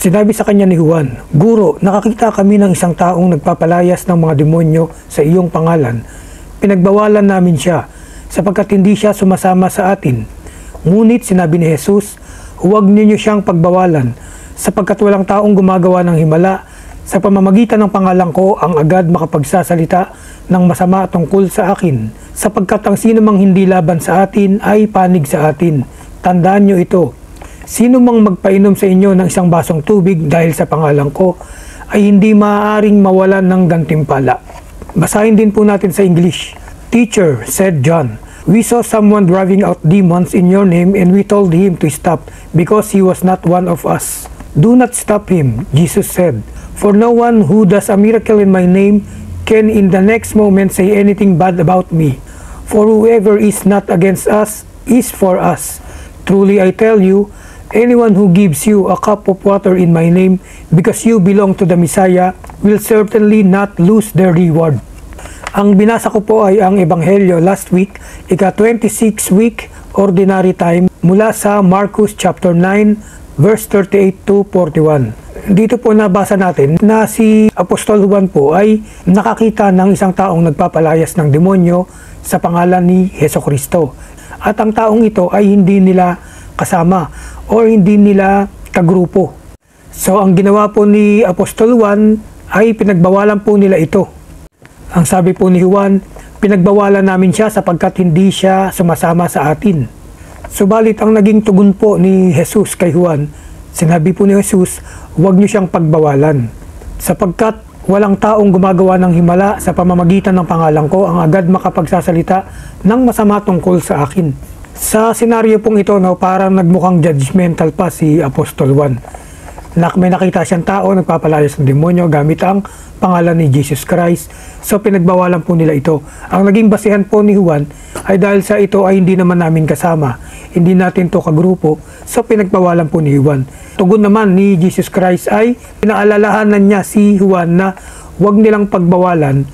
Sinabi sa kanya ni Juan, "Guro, nakakita kami ng isang taong nagpapalayas ng mga demonyo sa iyong pangalan. Pinagbawalan namin siya, sapagkat hindi siya sumasama sa atin." Ngunit sinabi ni Jesus, "Huwag ninyo siyang pagbawalan, sapagkat walang taong gumagawa ng himala sa pamamagitan ng pangalan ko ang agad makapagsasalita ng masama tungkol sa akin, sapagkat ang sino mang hindi laban sa atin ay panig sa atin. Tandaan nyo ito, sino mang magpainom sa inyo ng isang basong tubig dahil sa pangalan ko, ay hindi maaaring mawalan ng gantimpala." Basahin din po natin sa English. "Teacher," said John, "we saw someone driving out demons in your name and we told him to stop because he was not one of us." "Do not stop him," Jesus said, "for no one who does a miracle in my name can in the next moment say anything bad about me. For whoever is not against us is for us. Truly I tell you, anyone who gives you a cup of water in my name because you belong to the Messiah will certainly not lose their reward." Ang binasa ko po ay ang Ebanghelyo last week, ika-26 week ordinary time mula sa Marcos chapter 9 verse 38 to 41. Dito po nabasa natin na si Apostol Juan po ay nakakita ng isang taong nagpapalayas ng demonyo sa pangalan ni Hesukristo. At ang taong ito ay hindi nila kasama o hindi nila kagrupo. So ang ginawa po ni Apostol Juan ay pinagbawalan po nila ito. Ang sabi po ni Juan, "Pinagbawalan namin siya sapagkat hindi siya sumasama sa atin." Subalit ang naging tugon po ni Jesus kay Juan, sinabi po ni Jesus, "Huwag niyo siyang pagbawalan, sapagkat walang taong gumagawa ng himala sa pamamagitan ng pangalan ko ang agad makapagsasalita ng masama tungkol sa akin." Sa senaryo pong ito, parang nagmukhang judgmental pa si Apostol Juan. May nakita siyang tao nagpapalayas ng demonyo gamit ang pangalan ni Jesus Christ. So pinagbawalan po nila ito. Ang naging basihan po ni Juan ay dahil sa ito ay hindi naman namin kasama. Hindi natin to kagrupo. So pinagbawalan po ni Juan. Tugon naman ni Jesus Christ ay pinaalalahanan niya si Juan na huwag nilang pagbawalan.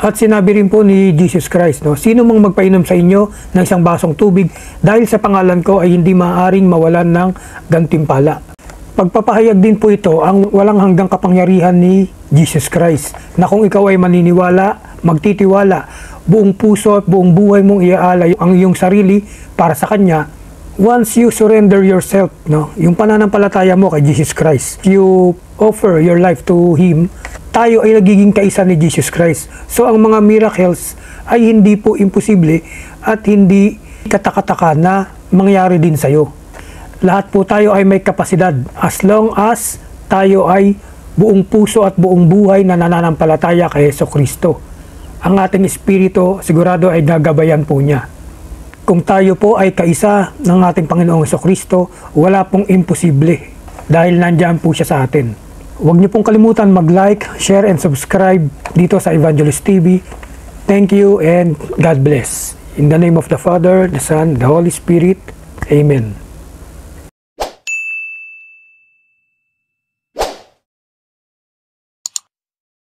At sinabi rin po ni Jesus Christ, "Sino mang magpainom sa inyo ng isang basong tubig dahil sa pangalan ko ay hindi maaaring mawalan ng gantimpala." Pagpapahayag din po ito ang walang hanggang kapangyarihan ni Jesus Christ na kung ikaw ay maniniwala, magtitiwala, buong puso at buong buhay mong iaalay ang iyong sarili para sa Kanya, once you surrender yourself, yung pananampalataya mo kay Jesus Christ, you offer your life to Him, tayo ay nagiging kaisa ni Jesus Christ. So ang mga miracles ay hindi po imposible at hindi katakataka na mangyari din sa iyo. Lahat po tayo ay may kapasidad as long as tayo ay buong puso at buong buhay na nananampalataya kay Hesukristo. Ang ating espiritu sigurado ay gagabayan po niya. Kung tayo po ay kaisa ng ating Panginoong Hesukristo, wala pong imposible dahil nandiyan po siya sa atin. Huwag niyo pong kalimutan mag-like, share, and subscribe dito sa Evangelist TV. Thank you and God bless. In the name of the Father, the Son, the Holy Spirit. Amen.